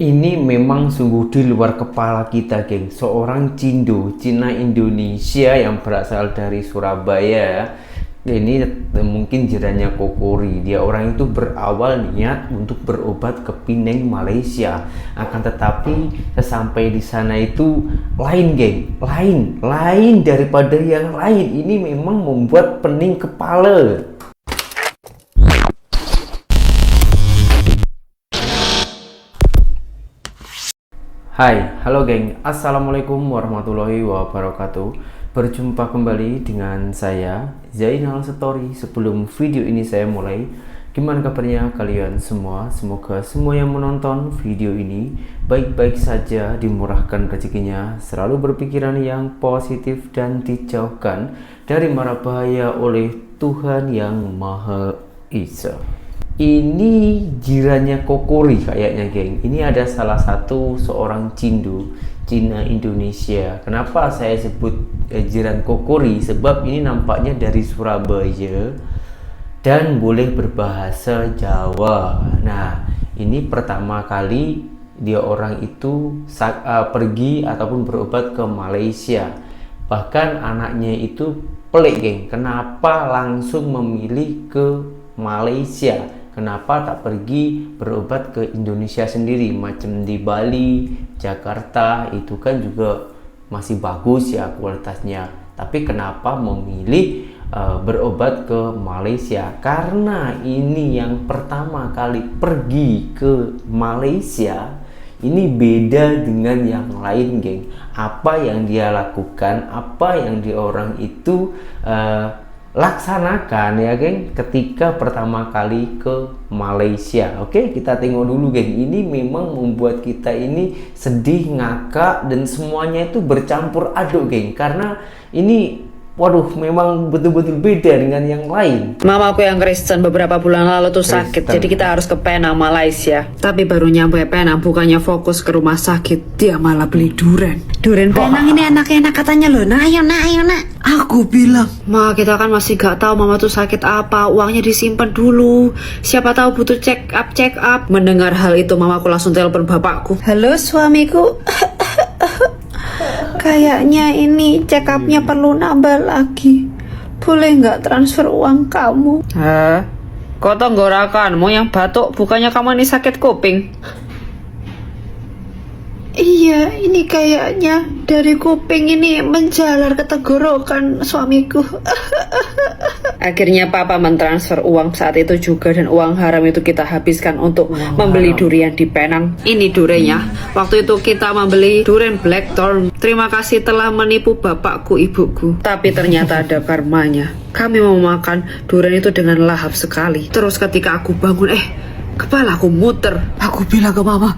Ini memang sungguh di luar kepala kita, geng. Seorang Cina Indonesia yang berasal dari Surabaya. Ini mungkin jirannya Kokori. Dia orang itu berawal niat untuk berobat ke Penang, Malaysia. Akan tetapi sesampai di sana itu lain, geng. Lain daripada yang lain. Ini memang membuat pening kepala. Hai, halo geng, assalamualaikum warahmatullahi wabarakatuh. Berjumpa kembali dengan saya Zainal Story. Sebelum video ini saya mulai, gimana kabarnya kalian semua? Semoga semua yang menonton video ini baik-baik saja, dimurahkan rezekinya, selalu berpikiran yang positif dan dijauhkan dari mara bahaya oleh Tuhan yang Maha Esa. Ini jirannya Kokori kayaknya, geng. Ini ada salah satu seorang Cina Indonesia. Kenapa saya sebut jiran Kokori? Sebab ini nampaknya dari Surabaya dan boleh berbahasa Jawa. Nah, ini pertama kali dia orang itu pergi ataupun berobat ke Malaysia. Bahkan anaknya itu pelik, geng. Kenapa langsung memilih ke Malaysia? Kenapa tak pergi berobat ke Indonesia sendiri, macam di Bali, Jakarta, itu kan juga masih bagus ya kualitasnya. Tapi kenapa memilih berobat ke Malaysia? Karena ini yang pertama kali pergi ke Malaysia, ini beda dengan yang lain, geng. Apa yang dia lakukan, apa yang dia orang itu laksanakan ya, geng, ketika pertama kali ke Malaysia. Oke, kita tengok dulu, geng. Ini memang membuat kita ini sedih, ngakak, dan semuanya itu bercampur aduk, geng. Karena ini waduh, memang betul-betul beda dengan yang lain. Mamaku yang Kristen beberapa bulan lalu tuh sakit, jadi kita harus ke Penang, Malaysia. Tapi baru nyampe Penang, bukannya fokus ke rumah sakit, dia malah beli duren. Duren Penang ini enak-enak katanya loh. Nah ayo nak. Aku bilang, Ma, kita kan masih gak tahu mama tuh sakit apa, uangnya disimpan dulu. Siapa tahu butuh check up. Mendengar hal itu, mamaku langsung telepon bapakku. Halo suamiku. Kayaknya ini check up-nya perlu nambah lagi. Boleh nggak transfer uang kamu? Hah? Kok tenggorokanmu yang batuk? Bukannya kamu ini sakit kuping? Iya, ini kayaknya dari kuping ini menjalar ke tenggorokan suamiku. Akhirnya papa mentransfer uang saat itu juga, dan uang haram itu kita habiskan untuk membeli durian di Penang. Ini duriannya. Waktu itu kita membeli durian Blackthorn. Terima kasih telah menipu bapakku, ibuku. Tapi ternyata ada karmanya. Kami mau makan durian itu dengan lahap sekali. Terus ketika aku bangun, kepala aku muter. Aku bilang ke mama,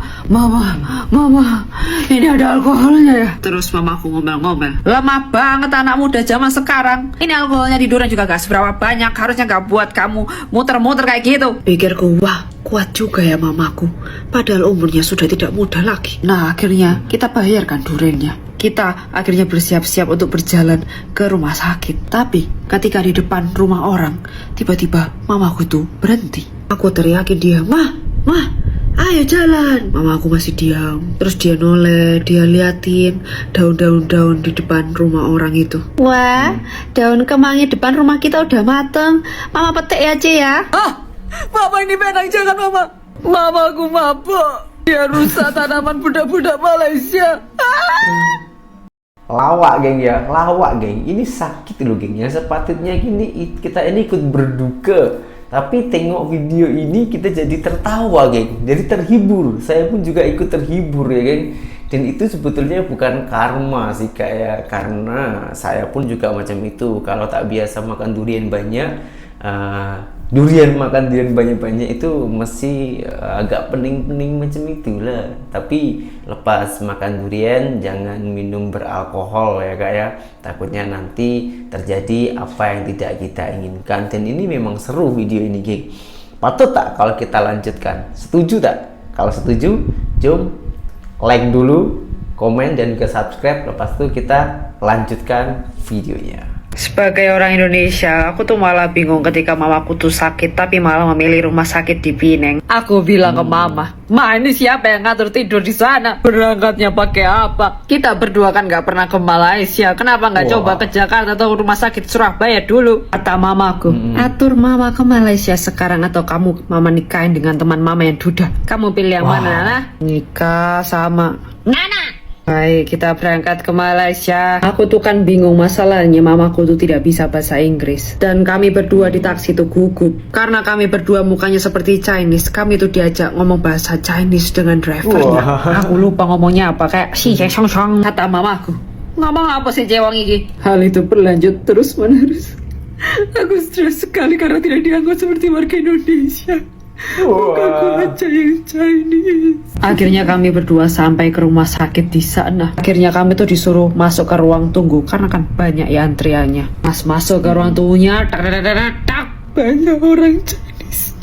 ini ada alkoholnya ya? Terus mamaku ngomel-ngomel, lemah banget anak muda zaman sekarang. Ini alkoholnya di durian juga gak seberapa banyak, harusnya gak buat kamu muter-muter kayak gitu. Pikirku, wah kuat juga ya mamaku, padahal umurnya sudah tidak muda lagi. Nah akhirnya kita bayarkan duriannya. Kita akhirnya bersiap-siap untuk berjalan ke rumah sakit. Tapi ketika di depan rumah orang, tiba-tiba mamaku tuh berhenti. Aku teriakin dia, Ma, ayo jalan. Mamaku masih diam. Terus dia noleh, dia liatin daun-daun di depan rumah orang itu. Wah, daun kemangi depan rumah kita udah mateng. Mama petik aja ya. Mama ini Penang, jangan mama. Mamaku mabuk. Dia rusak tanaman budak-budak Malaysia. Lawak, geng ya, lawak, geng. Ini sakit loh, geng. Yang sepatutnya gini kita ini ikut berduka, tapi tengok video ini kita jadi tertawa, geng. Jadi terhibur. Saya pun juga ikut terhibur ya, geng. Dan itu sebetulnya bukan karma sih, kayak karena saya pun juga macam itu. Kalau tak biasa makan durian banyak, makan durian banyak-banyak itu mesti agak pening-pening macam itulah. Tapi lepas makan durian jangan minum beralkohol ya, kak ya. Takutnya nanti terjadi apa yang tidak kita inginkan. Dan ini memang seru video ini, geng. Patut tak kalau kita lanjutkan? Setuju tak? Kalau setuju, jom like dulu, komen, dan ke subscribe. Lepas itu kita lanjutkan videonya. Sebagai orang Indonesia, aku tuh malah bingung ketika mamaku tuh sakit, tapi malah memilih rumah sakit di Pineng. Aku bilang ke mama, Ma ini siapa yang ngatur tidur di sana? Berangkatnya pakai apa? Kita berdua kan nggak pernah ke Malaysia, kenapa nggak Wah. coba ke Jakarta atau rumah sakit Surabaya dulu? Kata mamaku, atur mama ke Malaysia sekarang atau kamu mama nikahin dengan teman mama yang duda. Kamu pilih yang Wah. mana, Nana? Nikah sama Nana. Baik, kita berangkat ke Malaysia. Aku tuh kan bingung, masalahnya mamaku tuh tidak bisa bahasa Inggris. Dan kami berdua di taksi tuh gugup. Karena kami berdua mukanya seperti Chinese, kami tuh diajak ngomong bahasa Chinese dengan drivernya. Wah. Aku lupa ngomongnya apa, kayak si song song kata mamaku. Ngomong apa sih cewang ini? Hal itu berlanjut terus menerus. Aku stres sekali karena tidak dianggap seperti warga Indonesia. Mukaku aja yang Chinese. Akhirnya kami berdua sampai ke rumah sakit di sana. Akhirnya kami tuh disuruh masuk ke ruang tunggu karena kan banyak ya antriannya. Mas masuk ke ruang tunggunya, tak, banyak orang Chinese.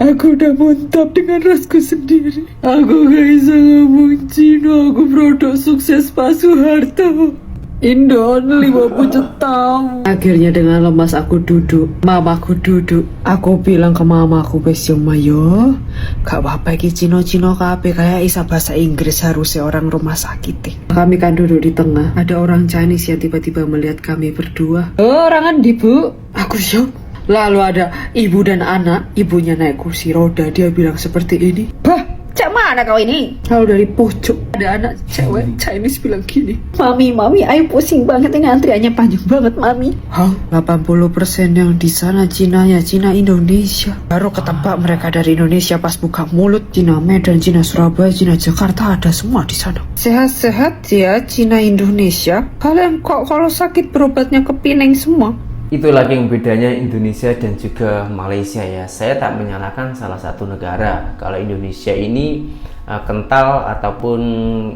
Aku udah muntap dengan rasku sendiri. Aku gak bisa ngomong Cina. Aku produk sukses Pak Soeharto. Indon 50 juta. Akhirnya dengan lemas aku duduk. Mamaku duduk. Aku bilang ke mamaku, besok mayo gak apa-apa iki Cino-Cino kabeh kayak isa bahasa Inggris harusnya orang rumah sakit. Kami kan duduk di tengah. Ada orang Chinese yang tiba-tiba melihat kami berdua. Orangan di bu. Aku syok. Lalu ada ibu dan anak. Ibunya naik kursi roda. Dia bilang seperti ini. Bah, cak mana kau ini? Lalu dari pojok ada anak cewek Chinese bilang gini, Mami, ayo pusing banget ini antriannya panjang banget, Mami. Hah? 80% yang di sana Cinanya, Cina Indonesia. Baru ketebak mereka dari Indonesia pas buka mulut. Cina Medan, Cina Surabaya, Cina Jakarta ada semua di sana. Sehat-sehat ya Cina Indonesia. Kalian kok kalau sakit berobatnya ke Pineng semua? Itulah yang bedanya Indonesia dan juga Malaysia ya. Saya tak menyalahkan salah satu negara. Kalau Indonesia ini kental ataupun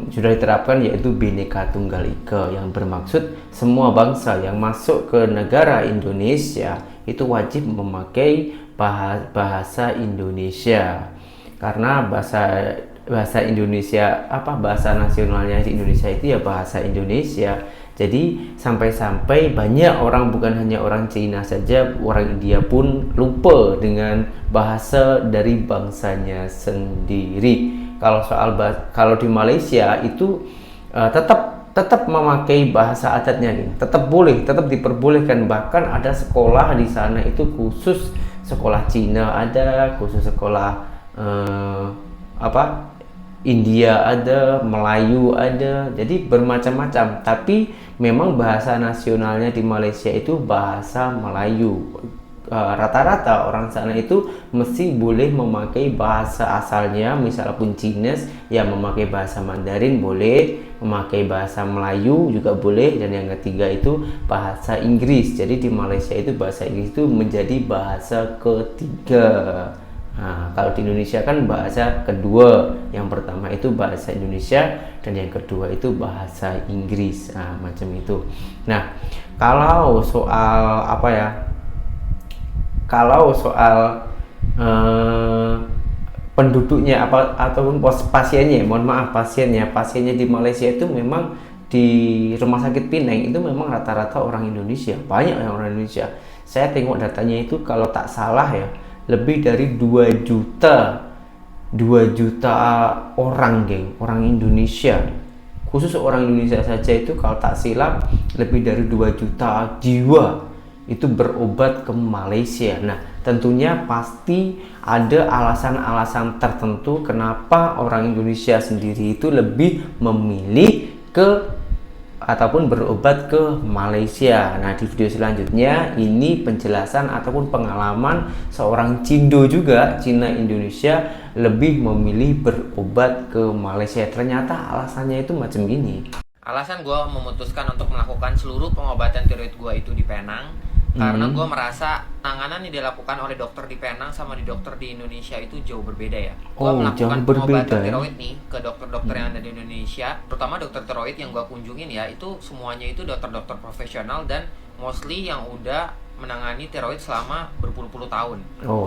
sudah diterapkan yaitu Bhinneka Tunggal Ika, yang bermaksud semua bangsa yang masuk ke negara Indonesia itu wajib memakai bahasa Indonesia. Karena bahasa Indonesia, bahasa nasionalnya di Indonesia itu ya bahasa Indonesia. Jadi sampai-sampai banyak orang, bukan hanya orang Cina saja, orang India pun lupa dengan bahasa dari bangsanya sendiri. Kalau di Malaysia itu tetap memakai bahasa adatnya nih. Tetap diperbolehkan, bahkan ada sekolah di sana itu khusus sekolah Cina ada, khusus sekolah India ada, Melayu ada, jadi bermacam-macam. Tapi memang bahasa nasionalnya di Malaysia itu bahasa Melayu. Rata-rata orang sana itu mesti boleh memakai bahasa asalnya, misal pun Chinese ya memakai bahasa Mandarin boleh, memakai bahasa Melayu juga boleh, dan yang ketiga itu bahasa Inggris. Jadi di Malaysia itu bahasa Inggris itu menjadi bahasa ketiga. Nah, kalau di Indonesia kan bahasa kedua, yang pertama itu bahasa Indonesia dan yang kedua itu bahasa Inggris, macam itu. Nah, kalau soal penduduknya ataupun pasiennya di Malaysia itu memang di rumah sakit Pineng itu memang rata-rata orang Indonesia, banyak yang orang Indonesia. Saya tengok datanya itu kalau tak salah ya, lebih dari 2 juta orang, orang Indonesia. Khusus orang Indonesia saja itu kalau tak silap lebih dari 2 juta jiwa itu berobat ke Malaysia. Nah, tentunya pasti ada alasan-alasan tertentu kenapa orang Indonesia sendiri itu lebih memilih ataupun berobat ke Malaysia. Nah, di video selanjutnya ini penjelasan ataupun pengalaman seorang Cindo juga, Cina Indonesia, lebih memilih berobat ke Malaysia. Ternyata alasannya itu macam gini. Alasan gue memutuskan untuk melakukan seluruh pengobatan tiroid gue itu di Penang karena gue merasa penanganan yang dilakukan oleh dokter di Penang sama di dokter di Indonesia itu jauh berbeda ya. Gue melakukan pengobatan tiroid nih ke dokter-dokter yang ada di Indonesia, terutama dokter tiroid yang gue kunjungin ya, itu semuanya itu dokter-dokter profesional dan mostly yang udah menangani tiroid selama berpuluh-puluh tahun.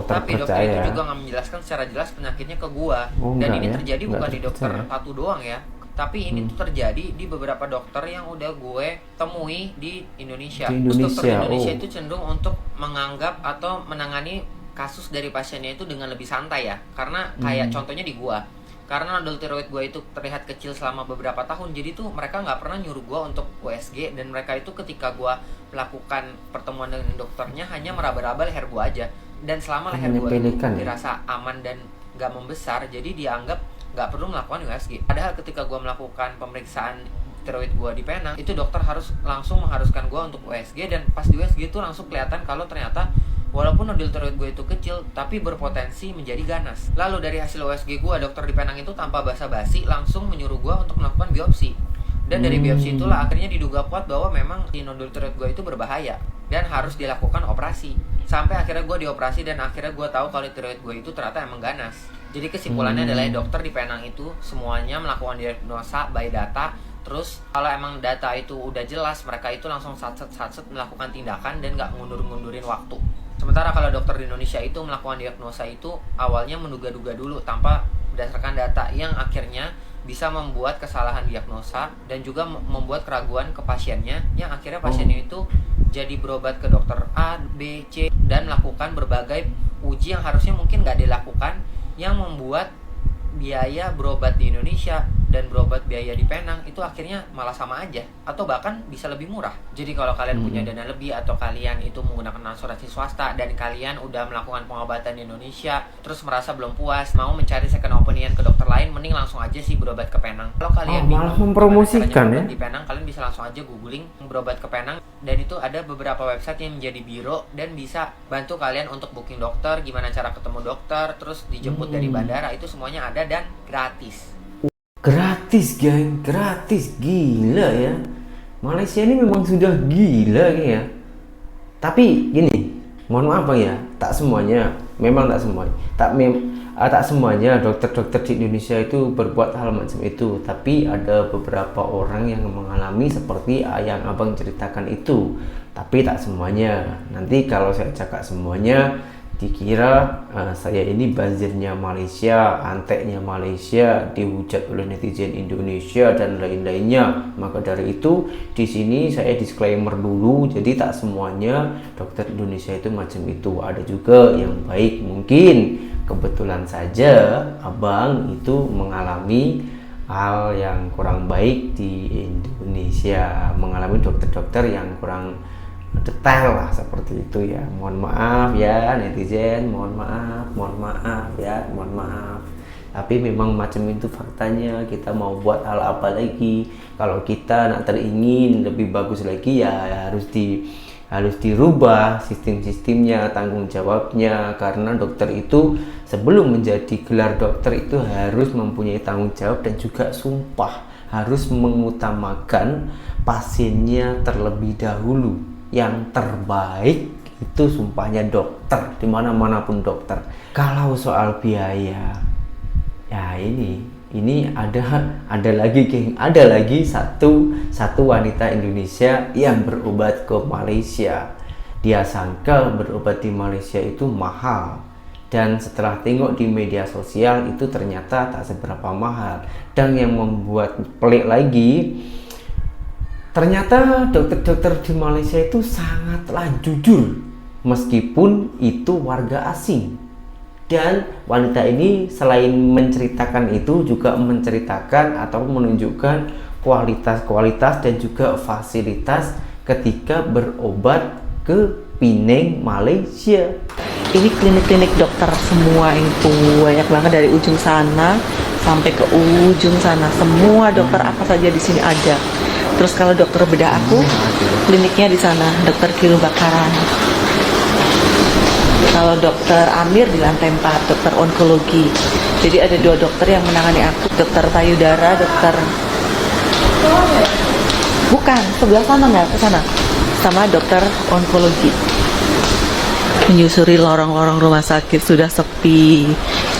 Tapi dokter itu juga nggak menjelaskan secara jelas penyakitnya ke gue. Dan ini terjadi bukan di dokter Patu doang ya, Tapi ini tuh terjadi di beberapa dokter yang udah gue temui di Indonesia. Di Terus dokter Indonesia, Indonesia oh. itu cenderung untuk menganggap atau menangani kasus dari pasiennya itu dengan lebih santai ya. Karena kayak contohnya di gua, karena nodul tiroid gua itu terlihat kecil selama beberapa tahun, jadi tuh mereka nggak pernah nyuruh gua untuk USG, dan mereka itu ketika gua melakukan pertemuan dengan dokternya hanya meraba-raba leher gua aja, dan selama leher gua itu Menyepelekan ya? dirasa aman dan nggak membesar, jadi dianggap nggak perlu melakukan USG. Padahal ketika gua melakukan pemeriksaan tiroid gua di Penang, itu dokter harus langsung mengharuskan gua untuk USG, dan pas di USG itu langsung kelihatan kalau ternyata walaupun nodul tiroid gue itu kecil, tapi berpotensi menjadi ganas. Lalu dari hasil USG gue, dokter di Penang itu tanpa basa-basi langsung menyuruh gue untuk melakukan biopsi. Dan dari biopsi itulah akhirnya diduga kuat bahwa memang si nodul tiroid gue itu berbahaya dan harus dilakukan operasi. Sampai akhirnya gue dioperasi dan akhirnya gue tahu kalau tiroid gue itu ternyata emang ganas. Jadi kesimpulannya adalah dokter di Penang itu semuanya melakukan diagnosa by data. Terus kalau emang data itu udah jelas, mereka itu langsung satset melakukan tindakan dan gak ngundurin waktu. Sementara kalau dokter di Indonesia itu melakukan diagnosa itu awalnya menduga-duga dulu tanpa berdasarkan data, yang akhirnya bisa membuat kesalahan diagnosa dan juga membuat keraguan ke pasiennya, yang akhirnya pasiennya itu jadi berobat ke dokter A, B, C dan melakukan berbagai uji yang harusnya mungkin nggak dilakukan, yang membuat biaya berobat di Indonesia dan berobat biaya di Penang itu akhirnya malah sama aja atau bahkan bisa lebih murah. Jadi kalau kalian punya dana lebih atau kalian itu menggunakan asuransi swasta dan kalian udah melakukan pengobatan di Indonesia terus merasa belum puas, mau mencari second opinion ke dokter lain, mending langsung aja sih berobat ke Penang. Kalau kalian malah mempromosikan ya di Penang, kalian bisa langsung aja googling berobat ke Penang, dan itu ada beberapa website yang menjadi biro dan bisa bantu kalian untuk booking dokter, gimana cara ketemu dokter, terus dijemput dari bandara, itu semuanya ada dan gratis. Gratis, geng, gratis, gila ya. Malaysia ini memang sudah gila ya. Tapi gini, mohon maaf Bang ya, tak semuanya, memang tak semuanya, tak semuanya dokter-dokter di Indonesia itu berbuat hal macam itu. Tapi ada beberapa orang yang mengalami seperti yang Abang ceritakan itu. Tapi tak semuanya. Nanti kalau saya cakap semuanya, dikira saya ini bazirnya Malaysia, anteknya Malaysia, dihujat oleh netizen Indonesia dan lain-lainnya. Maka dari itu di sini saya disclaimer dulu, jadi tak semuanya dokter Indonesia itu macam itu. Ada juga yang baik. Mungkin kebetulan saja Abang itu mengalami hal yang kurang baik di Indonesia, mengalami dokter-dokter yang kurang detail lah seperti itu ya. Mohon maaf ya netizen, mohon maaf ya, mohon maaf. Tapi memang macam itu faktanya. Kita mau buat hal apa lagi, kalau kita nak teringin lebih bagus lagi ya harus dirubah sistem-sistemnya, tanggung jawabnya. Karena dokter itu sebelum menjadi gelar dokter itu harus mempunyai tanggung jawab dan juga sumpah harus mengutamakan pasiennya terlebih dahulu. Yang terbaik itu sumpahnya dokter, dimana-manapun dokter. Kalau soal biaya, ya ini ada lagi geng, ada lagi satu wanita Indonesia yang berobat ke Malaysia. Dia sangka berobat di Malaysia itu mahal, dan setelah tengok di media sosial itu ternyata tak seberapa mahal. Dan yang membuat pelik lagi, ternyata dokter-dokter di Malaysia itu sangatlah jujur meskipun itu warga asing. Dan wanita ini selain menceritakan itu juga menceritakan atau menunjukkan kualitas-kualitas dan juga fasilitas ketika berobat ke Penang, Malaysia. Ini klinik-klinik dokter semua itu banyak banget, dari ujung sana sampai ke ujung sana. Semua dokter apa saja di sini ada. Terus kalau dokter bedah aku, kliniknya di sana, dokter Kilu Bakaran. Kalau dokter Amir di lantai 4, dokter onkologi. Jadi ada 2 dokter yang menangani aku, dokter payudara, dokter bukan, sebelah sana nggak, ke sana. Sama dokter onkologi. Menyusuri lorong-lorong rumah sakit sudah sepi.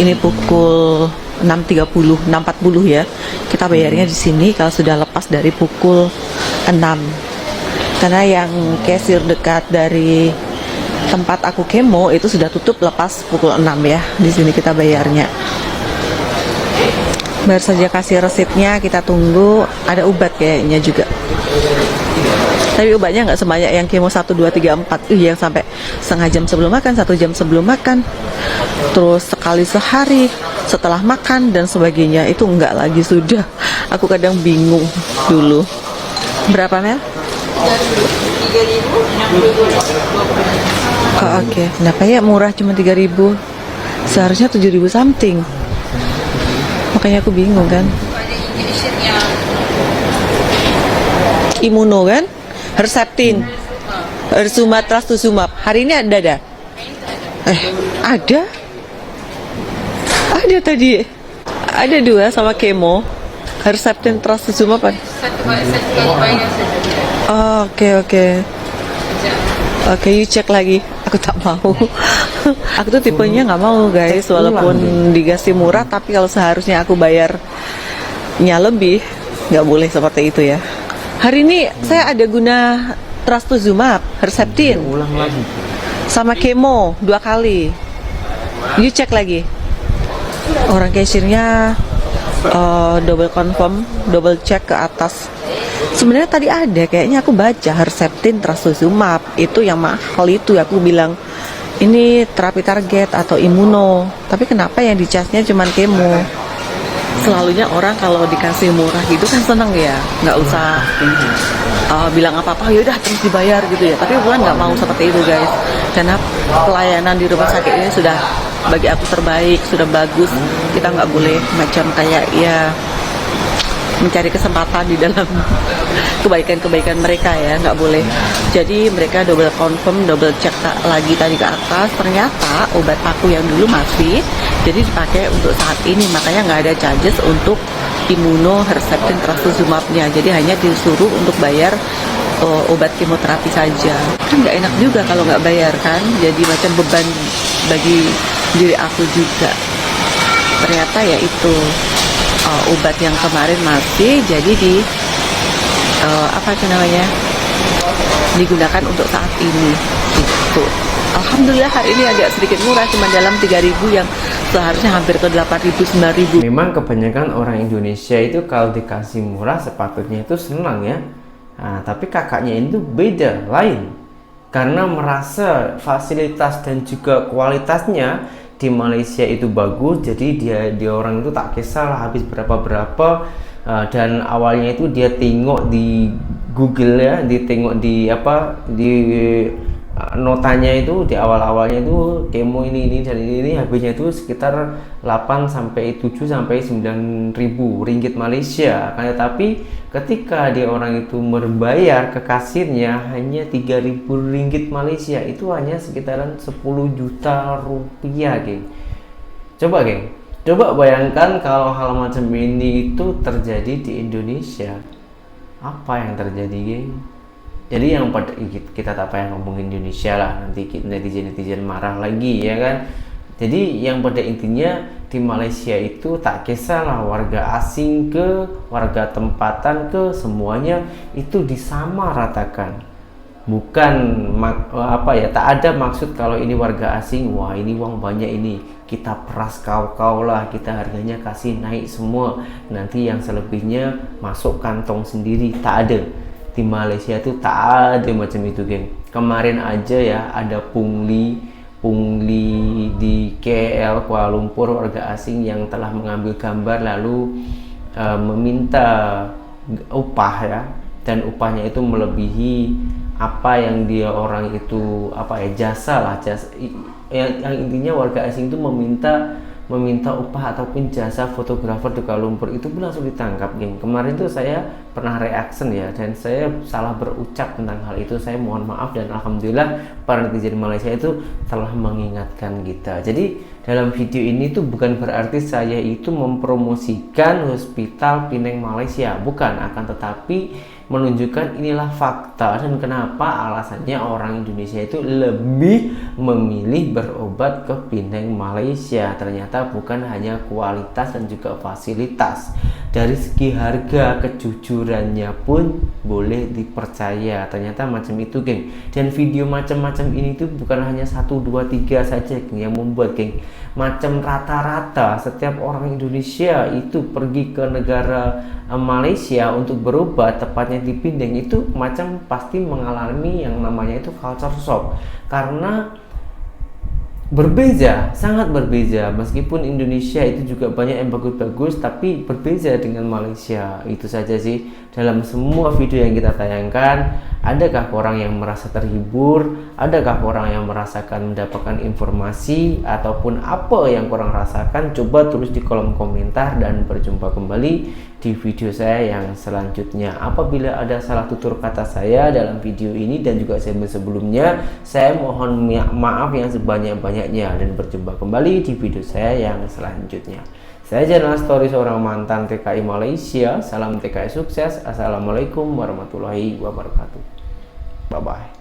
Ini pukul 6.30, 6.40 ya. Kita bayarnya di sini kalau sudah lepas dari pukul 6. Karena yang kasir dekat dari tempat aku kemo itu sudah tutup lepas pukul 6 ya. Di sini kita bayarnya. Baru saja kasih resepnya, kita tunggu. Ada obat kayaknya juga. Tapi obatnya nggak sebanyak yang kemo 1, 2, 3, 4. Yang sampai setengah jam sebelum makan, 1 jam sebelum makan. Terus sekali sehari setelah makan dan sebagainya. Itu enggak lagi, sudah. Aku kadang bingung dulu. Berapa, Mel? 3.000, 60.000. Oh, oke. Kenapa ya murah cuma 3.000? Seharusnya 7.000 something. Makanya aku bingung kan. Imuno kan? Herceptin, Hersumat, Trastuzumab. Hari ini ada? Ada? Ada tadi. Ada 2 sama kemo. Herceptin, Trastuzumab. Oh, oke. Oke, you cek lagi. Aku tak mau. Aku tuh tipenya nggak mau guys, walaupun dikasih murah, tapi kalau seharusnya aku bayarnya lebih, nggak boleh seperti itu ya. Hari ini saya ada guna Trastuzumab, Herceptin, Ulang lagi. sama kemo 2 kali. You cek lagi. Orang cashiernya double confirm, double check ke atas. Sebenarnya tadi ada, kayaknya aku baca Herceptin, Trastuzumab itu yang mahal itu. Aku bilang ini terapi target atau imuno. Tapi kenapa yang dicasnya cuma kemo? Selalunya orang kalau dikasih murah gitu kan seneng ya, nggak usah bilang apa-apa, yaudah terus dibayar gitu ya. Tapi bukan nggak mau seperti itu guys, karena pelayanan di rumah sakit ini sudah bagi aku terbaik, sudah bagus. Kita nggak boleh macam kayak ya mencari kesempatan di dalam kebaikan-kebaikan mereka ya, nggak boleh. Jadi mereka double confirm, double check lagi tadi ke atas, ternyata obat aku yang dulu masih, jadi dipakai untuk saat ini, makanya nggak ada charges untuk imuno, Herceptin, Trastuzumabnya. Jadi hanya disuruh untuk bayar obat kemoterapi saja. Kan nggak enak juga kalau nggak bayar kan, jadi macam beban bagi diri aku juga. Ternyata ya itu obat yang kemarin masih, jadi digunakan untuk saat ini gitu. Alhamdulillah hari ini agak sedikit murah, cuma dalam 3.000 yang seharusnya hampir ke 8.000, 9.000. Memang kebanyakan orang Indonesia itu kalau dikasih murah sepatutnya itu senang ya. Nah, tapi kakaknya itu beda, lain. Karena merasa fasilitas dan juga kualitasnya di Malaysia itu bagus, jadi dia orang itu tak kisah lah habis berapa dan awalnya itu dia tengok di Google ya, ditengok di notanya itu di awalnya itu kemo ini dan ini habisnya itu sekitar 8 sampai 7 sampai 9.000 ringgit Malaysia. Tapi ketika dia orang itu membayar ke kasirnya hanya 3.000 ringgit Malaysia, itu hanya sekitaran 10 juta rupiah, geng. Coba bayangkan kalau hal macam ini itu terjadi di Indonesia, apa yang terjadi, geng? Jadi yang pada kita tak payah ngomongin Indonesia lah, nanti netizen marah lagi ya kan. Jadi yang pada intinya di Malaysia itu tak kisahlah warga asing ke warga tempatan ke, semuanya itu disamaratakan. Bukan tak ada maksud kalau ini warga asing, wah ini uang banyak ini, kita peras kau lah, kita harganya kasih naik semua, nanti yang selebihnya masuk kantong sendiri. Tak ada. Di Malaysia itu tak ada macam itu, geng. Kemarin aja ya ada pungli di KL Kuala Lumpur, warga asing yang telah mengambil gambar lalu meminta upah ya, dan upahnya itu melebihi apa yang dia orang itu jasa yang intinya warga asing itu meminta upah ataupun jasa fotografer di Kuala Lumpur, itu pun langsung ditangkap, geng. Kemarin tuh saya pernah reaction ya, dan saya salah berucap tentang hal itu, saya mohon maaf, dan alhamdulillah para netizen Malaysia itu telah mengingatkan kita. Jadi dalam video ini tuh bukan berarti saya itu mempromosikan Hospital Penang Malaysia, bukan, akan tetapi menunjukkan inilah fakta dan kenapa alasannya orang Indonesia itu lebih memilih berobat ke Penang Malaysia. Ternyata bukan hanya kualitas dan juga fasilitas, dari segi harga, kejujurannya pun boleh dipercaya. Ternyata macam itu, geng. Dan video macam-macam ini tuh bukan hanya 1, 2, 3 saja, geng, yang membuat, geng. macam rata-rata setiap orang Indonesia itu pergi ke negara Malaysia untuk berobat, tepatnya di Pinang, itu macam pasti mengalami yang namanya itu culture shock, karena berbeda, sangat berbeda. Meskipun Indonesia itu juga banyak yang bagus-bagus, tapi berbeda dengan Malaysia. Itu saja sih dalam semua video yang kita tayangkan. Adakah orang yang merasa terhibur? Adakah orang yang merasakan mendapatkan informasi ataupun apa yang kurang rasakan? Coba tulis di kolom komentar, dan berjumpa kembali di video saya yang selanjutnya. Apabila ada salah tutur kata saya dalam video ini dan juga sebelumnya, saya mohon maaf yang sebanyak-banyaknya, dan berjumpa kembali di video saya yang selanjutnya. Saya Zainal Story, seorang mantan TKI Malaysia. Salam TKI sukses. Assalamualaikum warahmatullahi wabarakatuh. Bye bye.